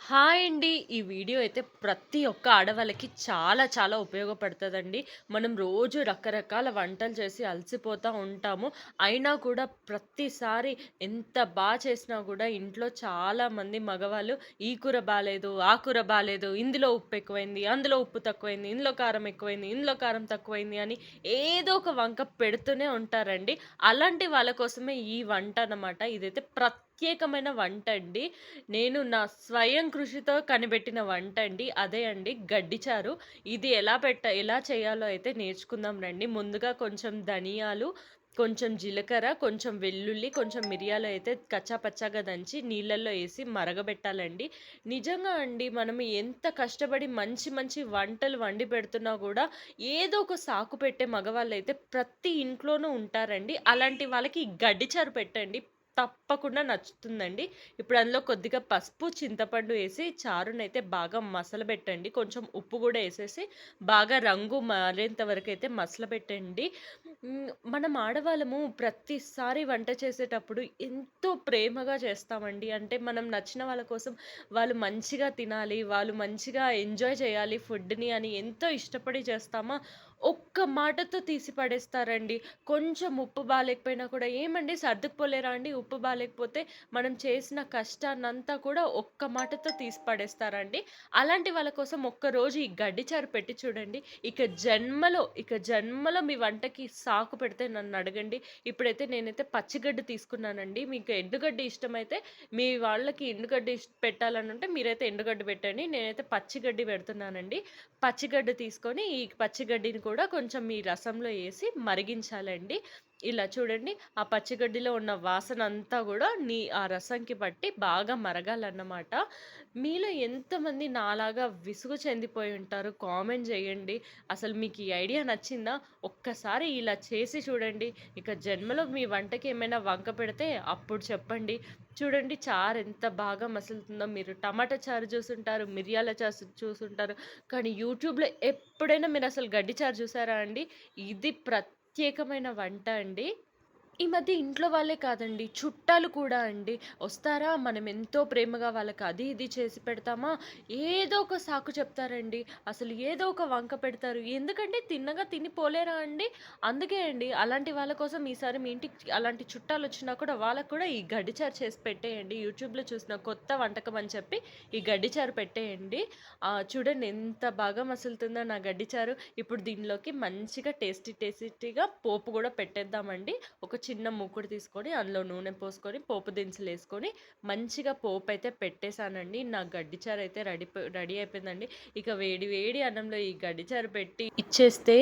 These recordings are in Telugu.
హాయ్ అండి. ఈ వీడియో అయితే ప్రతి ఒక్క ఆడవాళ్ళకి చాలా చాలా ఉపయోగపడతదండి. మనం రోజు రకరకాల వంటలు చేసి అలసిపోతా ఉంటాము. అయినా కూడా ప్రతిసారి ఎంత చేసినా గూడా ఇంట్లో చాలామంది మగవాళ్ళు ఈ కూర బాలేదు, ఆ కూర బాలేదు, ఇందులో ఉప్పు ఎక్కువైంది, అందులో ఉప్పు తక్కువైంది, ఇందులో కారం ఎక్కువైంది, ఇందులో కారం తక్కువైంది అని ఏదో ఒక వంక పెడుతూనే ఉంటారండి. అలాంటి వాళ్ళ కోసమే ఈ వంట అన్నమాట. ఇదైతే ప్రత్యేకమైన వంటండి. నేను నా స్వయం కృషితో కనిపెట్టిన వంటండి. అదే అండి గడ్డిచారు. ఇది ఎలా చేయాలో అయితే నేర్చుకుందాం రండి. ముందుగా కొంచెం ధనియాలు, కొంచెం జీలకర్ర, కొంచెం వెల్లుల్లి, కొంచెం మిరియాలు అయితే కచ్చా పచ్చాగా దంచి నీళ్ళల్లో ఏసి మరగబెట్టాలండి. నిజంగా అండి మనం ఎంత కష్టపడి మంచి మంచి వంటలు వండి పెడుతున్నా గూడా ఏదో ఒక సాకు పెట్టే మగవాళ్ళైతే ప్రతి ఇంట్లోనూ ఉంటారండి. అలాంటి వాళ్ళకి ఈ గడ్డిచారు పెట్టండి. తప్పకుండా నచ్చుతుందండి. ఇప్పుడు అందులో కొద్దిగా పసుపు, చింతపండు ఏసి చారునైతే బాగా మసలబెట్టండి. కొంచెం ఉప్పు గూడా ఏసేసి బాగా రంగు మారేంత వరకైతే మసలబెట్టండి. మనం ఆడవాళ్ళము ప్రతిసారి వంట చేసేటప్పుడు ఎంతో ప్రేమగా చేస్తామండి. అంటే మనం నచ్చిన వాళ్ళ కోసం వాళ్ళు మంచిగా తినాలి, వాళ్ళు మంచిగా ఎంజాయ్ చేయాలి ఫుడ్‌ని అని ఎంతో ఇష్టపడి చేస్తామా, ఒక్క మాటతో తీసి పడేస్తారండి. కొంచెం ఉప్పు బాలేకపోయినా కూడా, "ఏమండి సర్దుకుపోలేరా అండి ఉప్పు బాలేకపోతే?" మనం చేసిన కష్టాన్నంతా కూడా ఒక్క మాటతో తీసి పడేస్తారండి. అలాంటి వాళ్ళ కోసం ఒక్కరోజు ఈ గడ్డిచారు పెట్టి చూడండి. ఇక జన్మలో మీ వంటకి సాకు పెడితే నన్నడగండి. ఇప్పుడైతే నేనైతే పచ్చిగడ్డి తీసుకున్నానండి. మీకు ఎండుగడ్డి ఇష్టమైతే మీ వాళ్ళకి ఎండుగడ్డి పెట్టాలనుంటే మీరైతే ఎండుగడ్డి పెట్టండి. నేనైతే పచ్చిగడ్డి పెడుతున్నానండి. పచ్చిగడ్డి తీసుకొని ఈ పచ్చిగడ్డిని కూడా కొంచెం ఈ రసంలో ఏసి మరిగించాలండి. ఇలా చూడండి. ఆ పచ్చిగడ్డిలో ఉన్న వాసనంతా గూడా ఆ రసంకి పట్టి బాగా మరగాలన్నమాట. మీలో ఎంతమంది నాలాగా విసుగు చెందిపోయి ఉంటారో కామెంట్ జేయండి. అసలు మీకు ఈ ఐడియా నచ్చిందా? ఒక్కసారి ఇలా చేసి చూడండి. ఇక జన్మలో మీ వంటకి ఏమైనా వంక పెడితే అప్పుడు చెప్పండి. చూడండి చారు ఎంత బాగా మసులుతుందో. మీరు టమాటా చారు చూసుంటారు, మిరియాల చూసుంటారు. కానీ యూట్యూబ్‌లో ఎప్పుడైనా మీరసలు గడ్డి చారు చూసారా అండి? ఇది ప్రత్యేకమైన వంట అండి. ఈ మధ్య ఇంట్లో వాళ్ళే కాదండి, చుట్టాలు కూడా అండి. వస్తారా, మనం ఎంతో ప్రేమగా వాళ్ళకి అది, ఇది చేసి పెడతామా, ఏదో ఒక సాకు చెప్తారండి. అసలు ఏదో ఒక వంక పెడతారు. ఎందుకంటే తిన్నగా తిని పోలేరా అండి? అందుకే అండి, అలాంటి వాళ్ళ కోసం ఈసారి మీ ఇంటికి అలాంటి చుట్టాలొచ్చినా కూడా వాళ్ళకి కూడా ఈ గడ్డిచారు చేసి పెట్టేయండి. యూట్యూబ్‌లో చూసిన కొత్త వంటకం అని చెప్పి ఈ గడ్డిచారు పెట్టేయండి. చూడండి ఎంత బాగా మసులుతుందో నా గడ్డిచారు. ఇప్పుడు దీనిలోకి మంచిగా టేస్టీగా పోపు గూడా పెట్టేద్దామండి. ఒక చిన్న మూకుడు తీసుకొని అందులో నూనె పోసుకొని పోపు దినుసులేసుకొని మంచిగా పోపైతే పెట్టేసానండి. నా గడ్డిచారు అయితే రెడీ అయిపోయిందండి. ఇక వేడి వేడి అన్నంలో ఈ గడ్డిచారు పెట్టి ఇచ్చేస్తే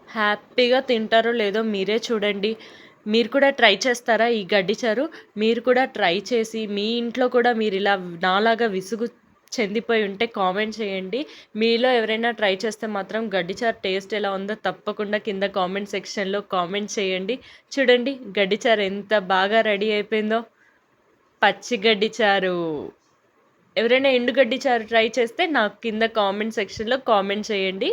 హ్యాపీగా తింటారో లేదో మీరే చూడండి. మీరు కూడా ట్రై చేస్తారా ఈ గడ్డిచారు? మీరు కూడా ట్రై చేసి మీ ఇంట్లో కూడా మీరిలా నాలాగా విసుగు చెందిపోయి ఉంటే కామెంట్ చేయండి. మీలో ఎవరైనా ట్రై చేస్తే మాత్రం గడ్డిచారు టేస్ట్ ఎలా ఉందో తప్పకుండా కింద కామెంట్ సెక్షన్‌లో కామెంట్ చేయండి. చూడండి గడ్డిచారు ఎంత బాగా రెడీ అయిపోయిందో. పచ్చి గడ్డిచారు. ఎవరైనా ఎండుగడ్డి చారు ట్రై చేస్తే నాకు కింద కామెంట్ సెక్షన్‌లో కామెంట్ చేయండి.